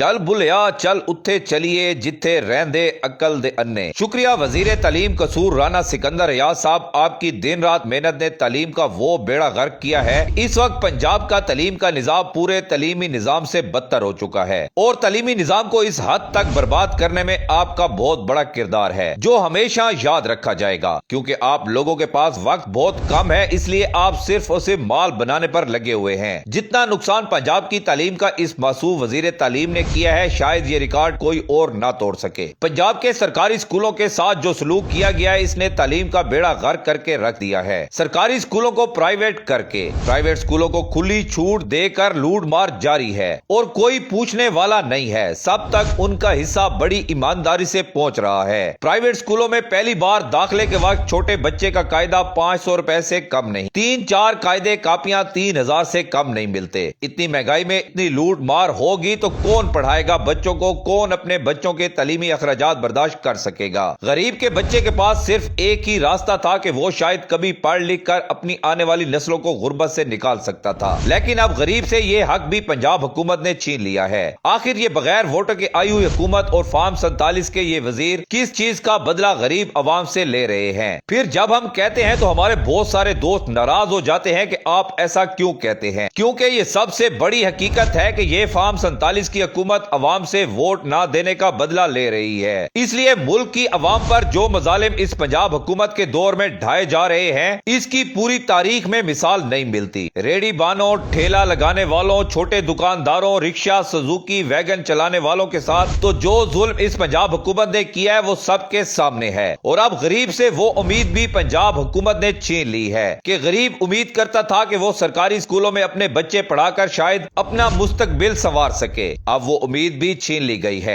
चल बुलिया चल उत्थे चलिए जिथे रहंदे अकल दे अन्ने। शुक्रिया वजीर तालीम कसूर राना सिकंदर रियाज साहब, आपकी दिन रात मेहनत ने तालीम का वो बेड़ा गर्क किया है। इस वक्त पंजाब का तालीम का निजाम पूरे तालीमी निजाम से बदतर हो चुका है और तालीमी निजाम को इस हद तक बर्बाद करने में आपका बहुत बड़ा किरदार है, जो हमेशा याद रखा जाएगा। क्योंकि आप लोगों के पास वक्त बहुत कम है, इसलिए आप सिर्फ और सिर्फ माल बनाने पर लगे हुए हैं। जितना नुकसान पंजाब की तालीम का इस मासूम वजीर तालीम ने किया है, शायद ये रिकॉर्ड कोई और ना तोड़ सके। पंजाब के सरकारी स्कूलों के साथ जो सलूक किया गया है, इसने तालीम का बेड़ा गर्क करके रख दिया है। सरकारी स्कूलों को प्राइवेट करके प्राइवेट स्कूलों को खुली छूट देकर लूट मार जारी है और कोई पूछने वाला नहीं है। सब तक उनका हिस्सा बड़ी ईमानदारी से पहुंच रहा है। प्राइवेट स्कूलों में पहली बार दाखिले के वक्त छोटे बच्चे का कायदा 500 रुपए से कम नहीं, 3-4 कायदे कापियां 3000 से कम नहीं मिलते। इतनी महंगाई में इतनी लूट मार होगी तो कौन पढ़ाएगा बच्चों को, कौन अपने बच्चों के तालीमी अखराजात बर्दाश्त कर सकेगा। गरीब के बच्चे के पास सिर्फ एक ही रास्ता था कि वो शायद कभी पढ़ लिख कर अपनी आने वाली नस्लों को गुर्बत से निकाल सकता था, लेकिन अब गरीब से ये हक भी पंजाब हुकूमत ने छीन लिया है। आखिर ये बगैर वोटर के आई हुई हुकूमत और फॉर्म 47 के ये वजीर किस चीज का बदला गरीब अवाम से ले रहे हैं? फिर जब हम कहते हैं तो हमारे बहुत सारे दोस्त नाराज हो जाते हैं कि आप ऐसा क्यों कहते हैं, क्योंकि ये सबसे बड़ी हकीकत है कि ये फॉर्म 47 की हुकूमत अवाम से वोट ना देने का बदला ले रही है। इसलिए मुल्क की अवाम पर जो मजालिम इस पंजाब हुकूमत के दौर में ढाए जा रहे हैं, इसकी पूरी तारीख में मिसाल नहीं मिलती। रेडी बानों, ठेला लगाने वालों, छोटे दुकानदारों, रिक्शा, सुजुकी, वैगन चलाने वालों के साथ तो जो जुल्म इस पंजाब हुकूमत ने किया है वो सबके सामने है। और अब गरीब से वो उम्मीद भी पंजाब हुकूमत ने छीन ली है कि गरीब उम्मीद करता था कि वो सरकारी स्कूलों में अपने बच्चे पढ़ाकर शायद अपना मुस्तकबिल संवार सके। अब वो उम्मीद भी छीन ली गई है।